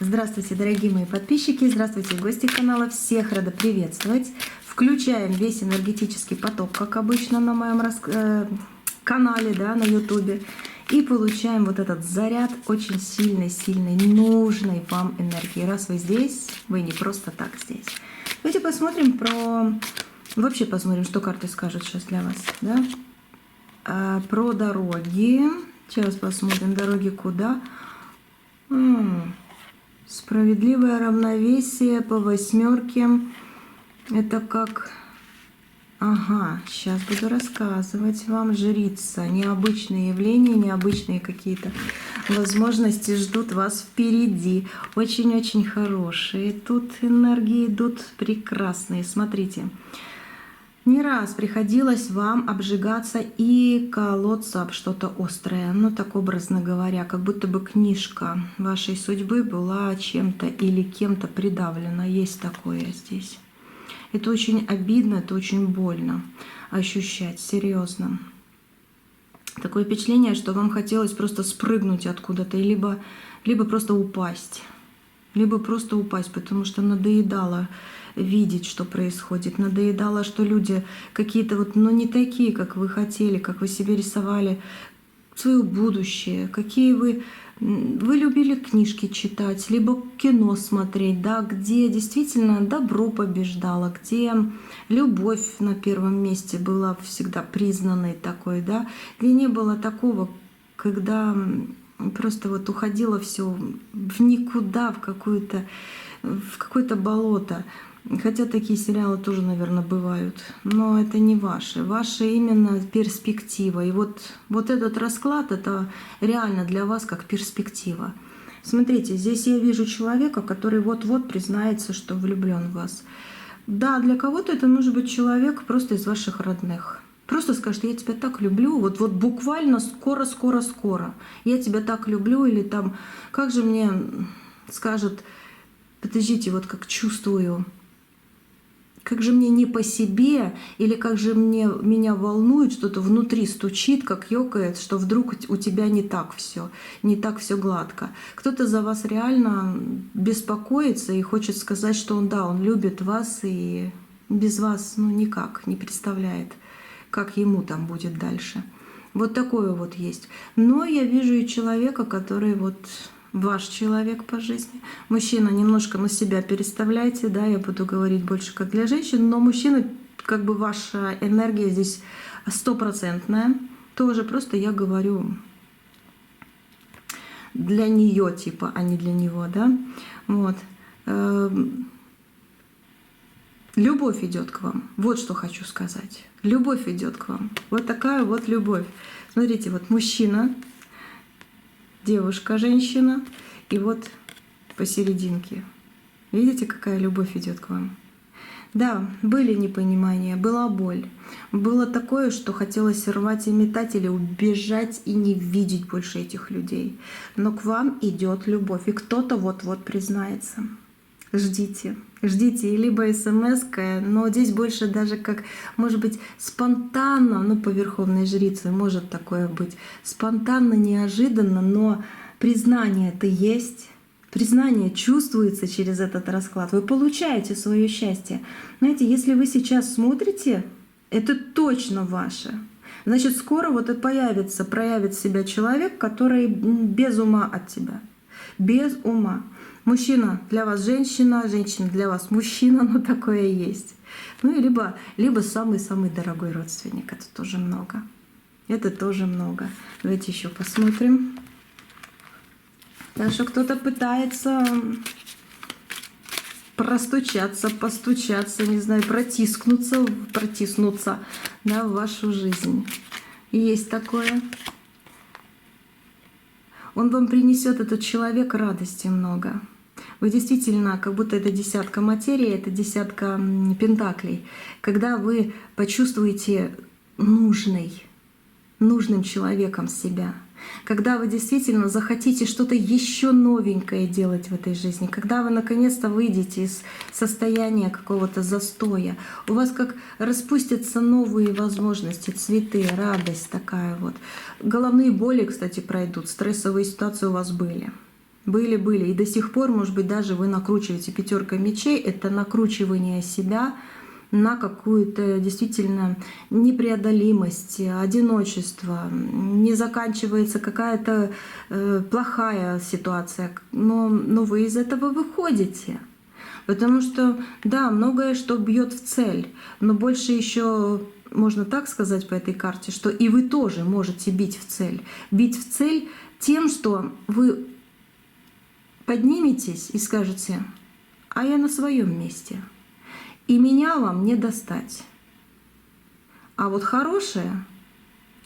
Здравствуйте, дорогие мои подписчики, здравствуйте, гости канала, всех рада приветствовать. Включаем весь энергетический поток, как обычно на моем канале, да, на ютубе. И получаем вот этот заряд очень сильной, нужной вам энергии. Раз вы здесь, вы не просто так здесь. Давайте посмотрим Вообще посмотрим, что карты скажут сейчас для вас, да? Про дороги. Сейчас посмотрим, дороги куда. Справедливое равновесие по восьмерке. Это как... Ага, сейчас буду рассказывать вам. Жрица. Необычные явления, необычные какие-то возможности ждут вас впереди. Очень-очень хорошие. Тут энергии идут прекрасные. Смотрите. Не раз приходилось вам обжигаться и колоться об что-то острое, ну так образно говоря, как будто бы книжка вашей судьбы была чем-то или кем-то придавлена. Есть такое здесь. Это очень обидно, это очень больно ощущать, серьезно. Такое впечатление, что вам хотелось просто спрыгнуть откуда-то, либо просто упасть. Либо просто упасть, потому что надоедало видеть, что происходит. Надоедало, что люди какие-то вот, ну, не такие, как вы хотели, как вы себе рисовали свое будущее, какие вы любили книжки читать, либо кино смотреть, да, где действительно добро побеждало, где любовь на первом месте была всегда признанной такой, да, где не было такого, когда просто вот уходило все в никуда, в какое-то болото. Хотя такие сериалы тоже, наверное, бывают. Но это не ваши. Ваша именно перспектива. И вот этот расклад, это реально для вас как перспектива. Смотрите, здесь я вижу человека, который вот-вот признается, что влюблен в вас. Да, для кого-то это может быть человек просто из ваших родных. Просто скажет: я тебя так люблю, вот буквально скоро. Я тебя так люблю, или там, как же мне скажет, подождите, вот как чувствую, как же мне не по себе, или как же меня волнует, что-то внутри стучит, как ёкает, что вдруг у тебя не так все гладко. Кто-то за вас реально беспокоится и хочет сказать, что он любит вас и без вас никак не представляет, как ему там будет дальше. Вот такое вот есть. Но я вижу и человека, который ваш человек по жизни. Мужчина, немножко на себя переставляйте, да, я буду говорить больше как для женщин, но мужчина, как бы ваша энергия здесь 100%, тоже просто я говорю для нее типа, а не для него, да. Вот. Любовь идет к вам. Вот что хочу сказать. Любовь идет к вам. Вот такая вот любовь. Смотрите, вот мужчина, девушка, женщина, и вот посерединке. Видите, какая любовь идет к вам? Да, были непонимания, была боль. Было такое, что хотелось рвать и метать или убежать и не видеть больше этих людей. Но к вам идет любовь, и кто-то вот-вот признается. Ждите, и либо смс-ка, но здесь больше даже как, может быть, спонтанно, по верховной жрице может такое быть, спонтанно, неожиданно, но признание-то есть, признание чувствуется через этот расклад, вы получаете свое счастье. Знаете, если вы сейчас смотрите, это точно ваше. Значит, скоро и проявит себя человек, который без ума от тебя, без ума. Мужчина для вас женщина, женщина для вас мужчина, но такое есть. Ну и либо самый-самый дорогой родственник. Это тоже много. Давайте еще посмотрим. Так что кто-то пытается постучаться, не знаю, протиснуться, да, в вашу жизнь. Есть такое. Он вам принесет, этот человек, радости много. Вы действительно, как будто это десятка материи, это десятка пентаклей. Когда вы почувствуете нужным человеком себя, когда вы действительно захотите что-то еще новенькое делать в этой жизни, когда вы наконец-то выйдете из состояния какого-то застоя, у вас как распустятся новые возможности, цветы, радость такая вот. Головные боли, кстати, пройдут, стрессовые ситуации у вас были. Были. И до сих пор, может быть, даже вы накручиваете. Пятерка мечей — это накручивание себя на какую-то действительно непреодолимость, одиночество, не заканчивается какая-то плохая ситуация, но вы из этого выходите. Потому что, да, многое, что бьет в цель, но больше еще, можно так сказать по этой карте, что и вы тоже можете бить в цель. Бить в цель тем, что вы подниметесь и скажете: а я на своем месте, и меня вам не достать. А вот хорошее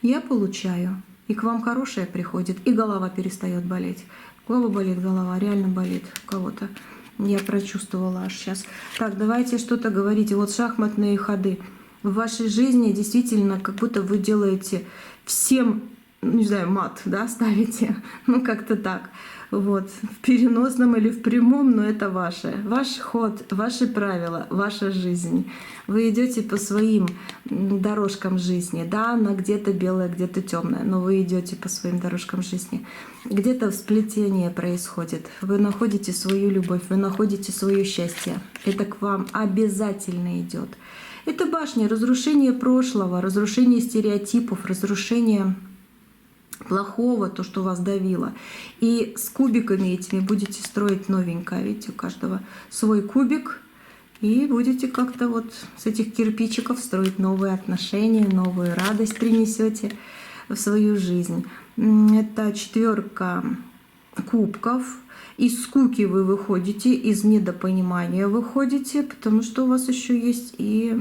я получаю, и к вам хорошее приходит, и голова перестает болеть. У кого болит голова? Реально болит у кого-то. Я прочувствовала аж сейчас. Так, давайте что-то говорите. Вот шахматные ходы. В вашей жизни действительно как будто вы делаете всем, не знаю, мат, да, ставите. Ну, как-то так. Вот. В переносном или в прямом, но это ваше. Ваш ход, ваши правила, ваша жизнь. Вы идете по своим дорожкам жизни. Да, она где-то белая, где-то темная, но вы идете по своим дорожкам жизни. Где-то сплетение происходит. Вы находите свою любовь, вы находите свое счастье. Это к вам обязательно идет. Это башня, разрушение прошлого, разрушение стереотипов, разрушение плохого, то, что вас давило. И с кубиками этими будете строить новенькое. Видите, у каждого свой кубик. И будете как-то вот с этих кирпичиков строить новые отношения, новую радость принесете в свою жизнь. Это четверка кубков. Из скуки вы выходите, из недопонимания выходите, потому что у вас еще есть и...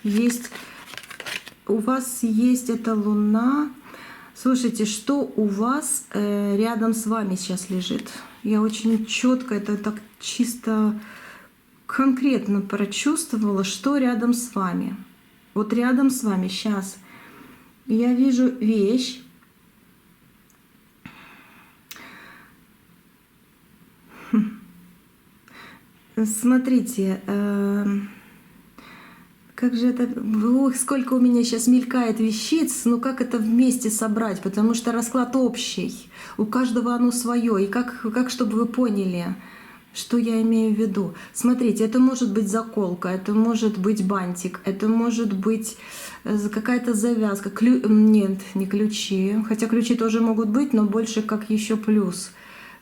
есть... У вас есть эта луна. Слушайте, что у вас рядом с вами сейчас лежит? Я очень четко, это так чисто конкретно прочувствовала, что рядом с вами. Вот рядом с вами сейчас я вижу вещь. Смотрите, как же это... Ох, сколько у меня сейчас мелькает вещиц, ну как это вместе собрать, потому что расклад общий, у каждого оно свое. И как чтобы вы поняли, что я имею в виду. Смотрите, это может быть заколка, это может быть бантик, это может быть какая-то завязка. Нет, не ключи, хотя ключи тоже могут быть, но больше как еще плюс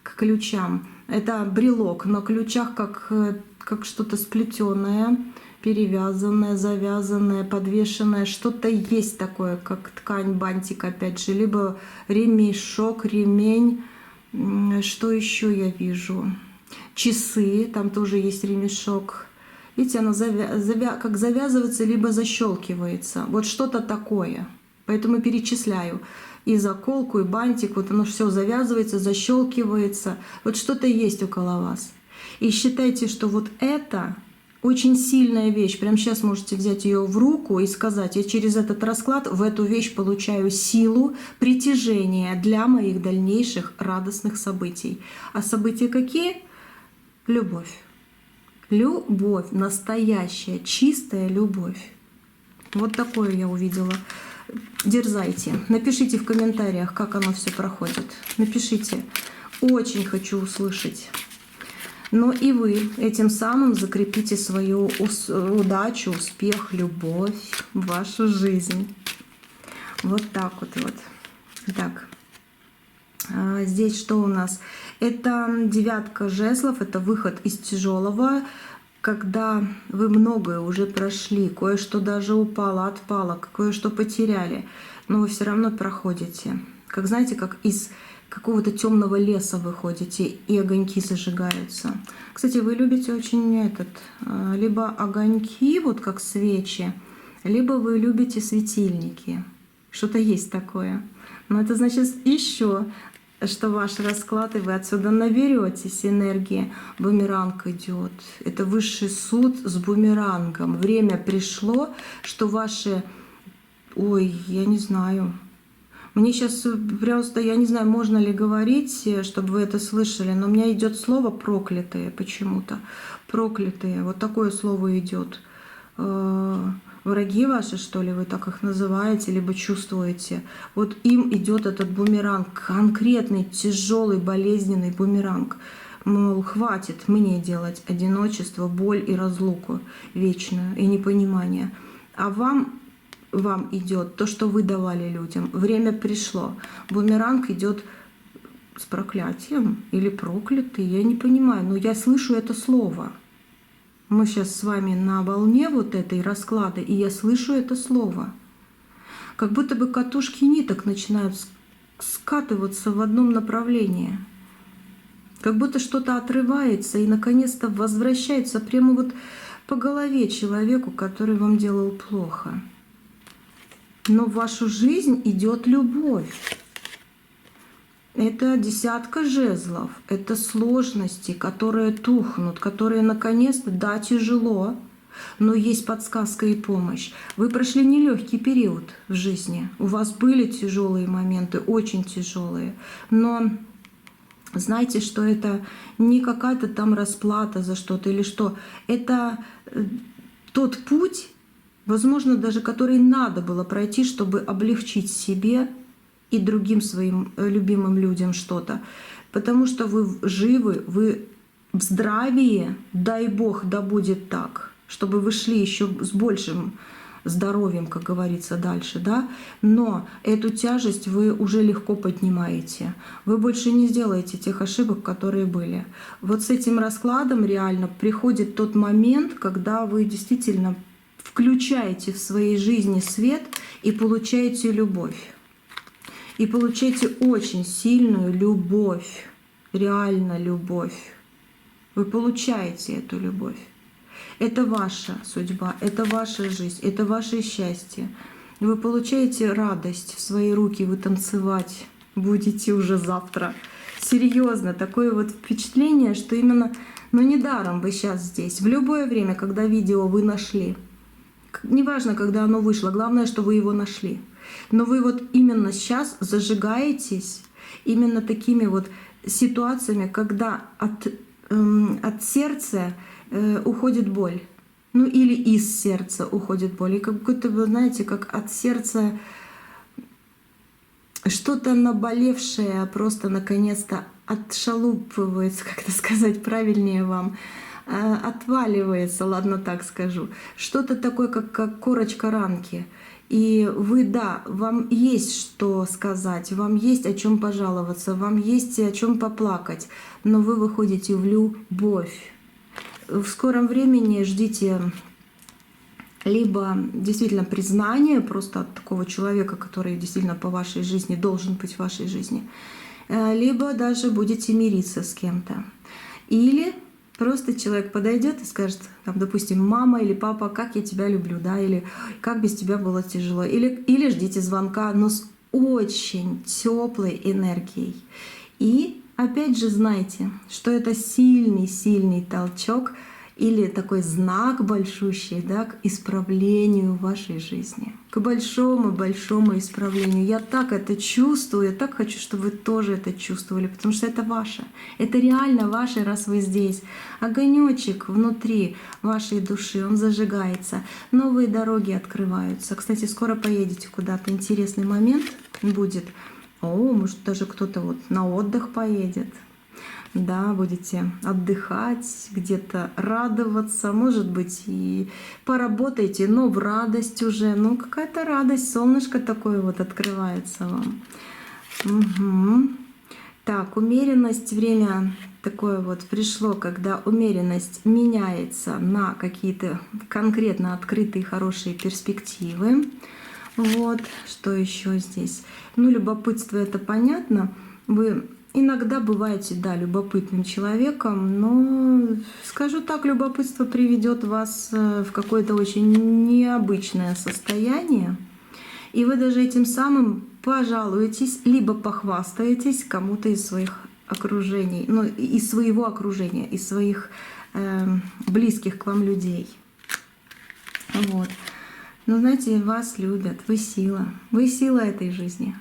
к ключам. Это брелок на ключах, как что-то сплетенное, перевязанное, завязанное, подвешенное. Что-то есть такое, как ткань, бантик, опять же. Либо ремешок, ремень. Что еще я вижу? Часы, там тоже есть ремешок. Видите, оно как завязывается, либо защелкивается. Вот что-то такое. Поэтому перечисляю. И заколку, и бантик, вот оно все завязывается, защелкивается. Вот что-то есть около вас. И считайте, что вот это очень сильная вещь. Прямо сейчас можете взять ее в руку и сказать: я через этот расклад в эту вещь получаю силу притяжения для моих дальнейших радостных событий. А события какие? Любовь. Любовь, настоящая, чистая любовь. Вот такое я увидела. Дерзайте. Напишите в комментариях, как оно все проходит. Напишите. Очень хочу услышать. Но и вы этим самым закрепите свою удачу, успех, любовь в вашу жизнь. Вот так вот. Так. Здесь что у нас? Это девятка жезлов, это выход из тяжелого, когда вы многое уже прошли, кое-что даже упало, отпало, кое-что потеряли, но вы все равно проходите. Как знаете, как из какого-то темного леса выходите, и огоньки зажигаются. Кстати, вы любите очень либо огоньки, вот как свечи, либо вы любите светильники. Что-то есть такое. Но это значит еще, что ваш расклад, и вы отсюда наберетесь энергии. Бумеранг идет. Это высший суд с бумерангом. Время пришло, что ваши... Ой, я не знаю. Мне сейчас просто, я не знаю, можно ли говорить, чтобы вы это слышали, но у меня идет слово проклятые почему-то. Проклятые. Вот такое слово идет. враги ваши, что ли, вы так их называете, либо чувствуете, вот им идет этот бумеранг, конкретный, тяжелый, болезненный бумеранг. Мол, хватит мне делать одиночество, боль и разлуку вечную, и непонимание. А вам идет то, что вы давали людям. Время пришло. Бумеранг идет с проклятием или проклятый, я не понимаю, но я слышу это слово. Мы сейчас с вами на волне вот этой расклада, и я слышу это слово. Как будто бы катушки ниток начинают скатываться в одном направлении. Как будто что-то отрывается и наконец-то возвращается прямо вот по голове человеку, который вам делал плохо. Но в вашу жизнь идет любовь. Это десятка жезлов, это сложности, которые тухнут, которые наконец-то, да, тяжело, но есть подсказка и помощь. Вы прошли нелегкий период в жизни, у вас были тяжелые моменты, очень тяжелые, но знаете, что это не какая-то там расплата за что-то или что. Это тот путь, возможно, даже который надо было пройти, чтобы облегчить себе и другим своим любимым людям что-то. Потому что вы живы, вы в здравии, дай Бог, да будет так, чтобы вы шли еще с большим здоровьем, как говорится, дальше, да, но эту тяжесть вы уже легко поднимаете. Вы больше не сделаете тех ошибок, которые были. Вот с этим раскладом реально приходит тот момент, когда вы действительно включаете в своей жизни свет и получаете любовь. И получаете очень сильную любовь, реально любовь. Вы получаете эту любовь. Это ваша судьба, это ваша жизнь, это ваше счастье. Вы получаете радость в свои руки, вы танцевать будете уже завтра. Серьезно, такое вот впечатление, что именно, ну недаром вы сейчас здесь. В любое время, когда видео вы нашли, неважно, когда оно вышло, главное, что вы его нашли. Но вы вот именно сейчас зажигаетесь именно такими вот ситуациями, когда от сердца уходит боль. Ну или из сердца уходит боль. И как будто вы знаете, как от сердца что-то наболевшее просто наконец-то отшалупывается, как это сказать правильнее вам, отваливается, ладно так скажу. Что-то такое, как корочка ранки. И вы, да, вам есть что сказать, вам есть о чем пожаловаться, вам есть о чем поплакать, но вы выходите в любовь. В скором времени ждите либо действительно признание просто от такого человека, который действительно по вашей жизни должен быть в вашей жизни, либо даже будете мириться с кем-то. Или просто человек подойдет и скажет, там, допустим, мама или папа, как я тебя люблю, да, или как без тебя было тяжело, или ждите звонка, но с очень теплой энергией. И опять же знайте, что это сильный толчок или такой знак большущий, да, к исправлению вашей жизни, к большому исправлению. Я так это чувствую, я так хочу, чтобы вы тоже это чувствовали, потому что это ваше. Это реально ваше, раз вы здесь. Огонечек внутри вашей души, он зажигается, новые дороги открываются. Кстати, скоро поедете куда-то, интересный момент будет. Может, даже кто-то вот на отдых поедет. Да, будете отдыхать, где-то радоваться, может быть, и поработаете, но в радость уже. Ну, какая-то радость, солнышко такое вот открывается вам. Угу. Так, умеренность, время такое вот пришло, когда умеренность меняется на какие-то конкретно открытые хорошие перспективы. Вот, что еще здесь? Ну, любопытство — это понятно. Вы иногда бываете, да, любопытным человеком, но, скажу так, любопытство приведет вас в какое-то очень необычное состояние, и вы даже этим самым пожалуетесь, либо похвастаетесь кому-то из своих окружений, ну, из своего окружения, из своих близких к вам людей. Вот. Но знаете, вас любят, вы сила этой жизни.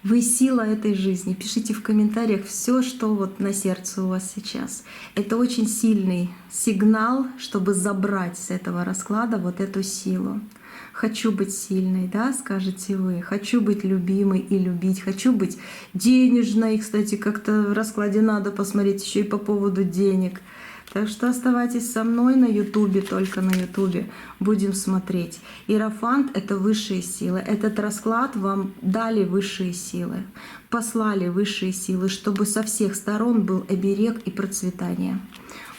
Вы сила этой жизни. Пишите в комментариях все, что вот на сердце у вас сейчас. Это очень сильный сигнал, чтобы забрать с этого расклада вот эту силу. Хочу быть сильной, да, скажете вы. Хочу быть любимой и любить. Хочу быть денежной. Кстати, как-то в раскладе надо посмотреть еще и по поводу денег. Так что оставайтесь со мной на Ютубе, только на Ютубе. Будем смотреть. Иерофант — это высшие силы. Этот расклад вам дали высшие силы. Послали высшие силы, чтобы со всех сторон был оберег и процветание.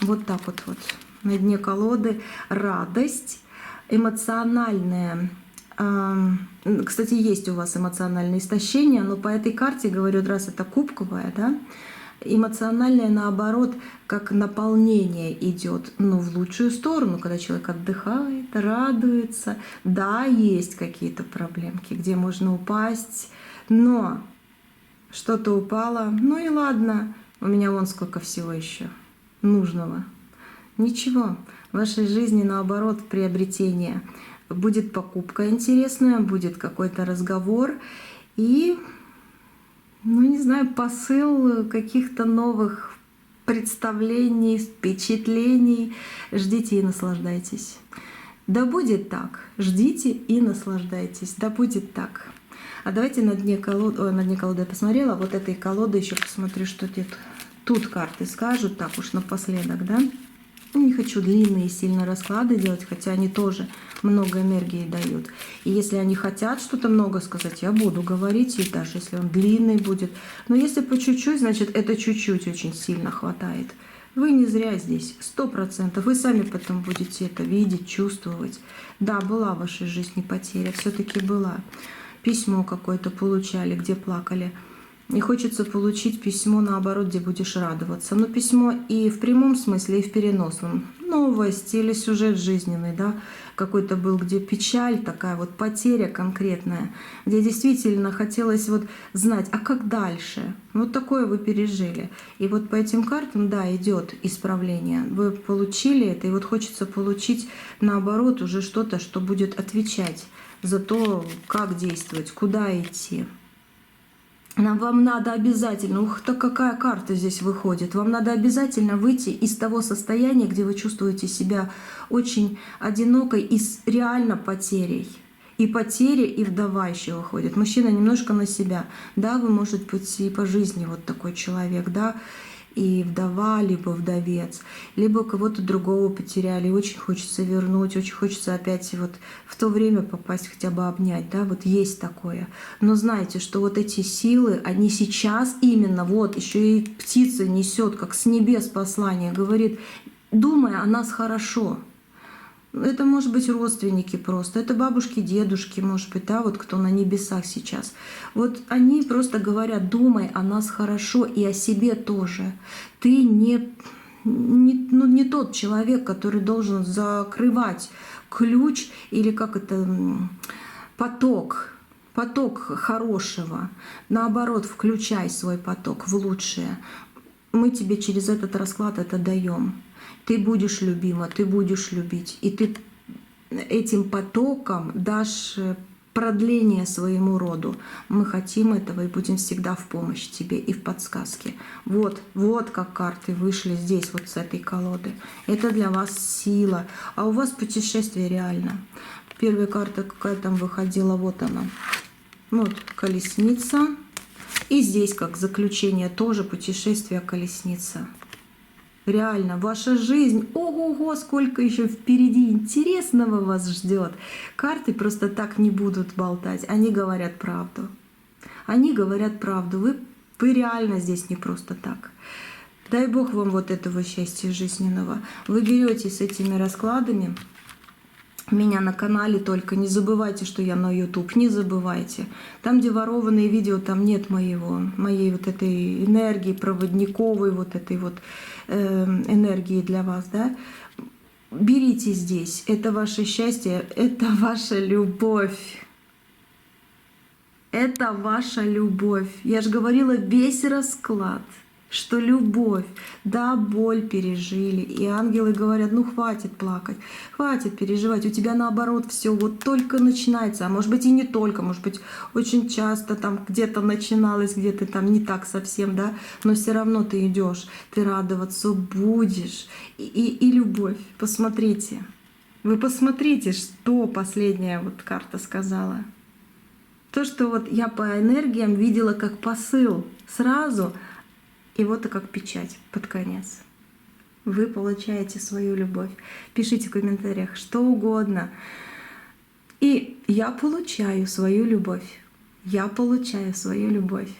Вот так вот. На дне колоды радость, эмоциональная. Кстати, есть у вас эмоциональное истощение, но по этой карте, говорю, раз это кубковая, да, эмоциональное, наоборот, как наполнение идет, но в лучшую сторону, когда человек отдыхает, радуется. Да, есть какие-то проблемки, где можно упасть, но что-то упало, ну и ладно, у меня вон сколько всего еще нужного. Ничего, в вашей жизни, наоборот, приобретение. Будет покупка интересная, будет какой-то разговор и, ну не знаю, посыл каких-то новых представлений, впечатлений. Ждите и наслаждайтесь. Да будет так. Ждите и наслаждайтесь. Да будет так. А давайте на дне колоды, на дне колоды я посмотрела, вот этой колоды еще посмотрю, что тут карты скажут, так уж напоследок, да? Не хочу длинные сильно расклады делать, хотя они тоже много энергии дают. И если они хотят что-то много сказать, я буду говорить, и даже если он длинный будет. Но если по чуть-чуть, значит, это чуть-чуть очень сильно хватает. Вы не зря здесь, 100%. Вы сами потом будете это видеть, чувствовать. Да, была в вашей жизни потеря, все-таки была. Письмо какое-то получали, где плакали. И хочется получить письмо, наоборот, где будешь радоваться. Но письмо и в прямом смысле, и в переносном. Новость или сюжет жизненный, да, какой-то был, где печаль такая, вот потеря конкретная, где действительно хотелось вот знать, а как дальше? Вот такое вы пережили. И вот по этим картам, да, идет исправление. Вы получили это, и вот хочется получить, наоборот, уже что-то, что будет отвечать за то, как действовать, куда идти. Вам надо обязательно, ух, так какая карта здесь выходит, вам надо обязательно выйти из того состояния, где вы чувствуете себя очень одинокой и с реально потерей. И потеря, и вдова еще выходит. Мужчина немножко на себя. Да, вы, может быть, и по жизни вот такой человек, да, и вдова, либо вдовец, либо кого-то другого потеряли, очень хочется вернуть, очень хочется опять вот в то время попасть, хотя бы обнять, да, вот есть такое. Но знайте, что вот эти силы, они сейчас именно, вот еще и птица несет, как с небес послание, говорит, думай о нас хорошо. Это может быть родственники просто, это бабушки, дедушки, может быть, да, вот кто на небесах сейчас. Вот они просто говорят, думай о нас хорошо и о себе тоже. Ты не тот человек, который должен закрывать ключ или как это, поток хорошего. Наоборот, включай свой поток в лучшее. Мы тебе через этот расклад это даем. Ты будешь любима, ты будешь любить. И ты этим потоком дашь продление своему роду. Мы хотим этого и будем всегда в помощь тебе и в подсказке. Вот как карты вышли здесь, вот с этой колоды. Это для вас сила. А у вас путешествие реально. Первая карта, какая там выходила, вот она. Вот колесница. И здесь, как заключение, тоже путешествие, колесница. Реально, ваша жизнь, ого-го, сколько еще впереди интересного вас ждет. Карты просто так не будут болтать, они говорят правду. Они говорят правду, вы реально здесь не просто так. Дай Бог вам вот этого счастья жизненного. Вы берете с этими раскладами меня на канале, только не забывайте, что я на YouTube, не забывайте. Там, где ворованные видео, там нет моей вот этой энергии, проводниковой вот этой вот энергии для вас, да. Берите здесь, это ваше счастье, это ваша любовь. Это ваша любовь. Я же говорила, весь расклад что любовь, да, боль пережили. И ангелы говорят, ну хватит плакать, хватит переживать, у тебя наоборот все вот только начинается, а может быть и не только, может быть очень часто там где-то начиналось, где-то там не так совсем, да, но все равно ты идешь, ты радоваться будешь. И любовь, посмотрите, вы посмотрите, что последняя вот карта сказала. То, что вот я по энергиям видела как посыл сразу, и вот и как печать под конец. Вы получаете свою любовь. Пишите в комментариях что угодно. И я получаю свою любовь. Я получаю свою любовь.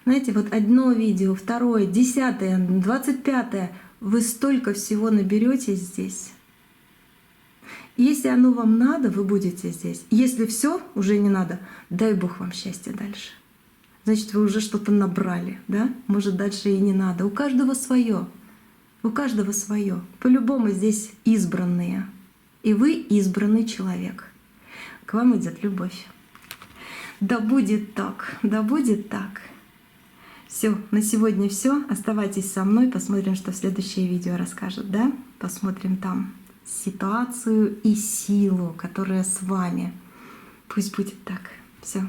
Знаете, вот одно видео, второе, 10-е, 25-е, вы столько всего наберете здесь. Если оно вам надо, вы будете здесь. Если все уже не надо, дай Бог вам счастья дальше. Значит, вы уже что-то набрали, да? Может, дальше и не надо. У каждого свое. У каждого свое. По-любому здесь избранные. И вы избранный человек. К вам идет любовь. Да будет так, да будет так. Все, на сегодня все. Оставайтесь со мной, посмотрим, что в следующее видео расскажет, да? Посмотрим там ситуацию и силу, которая с вами. Пусть будет так. Все.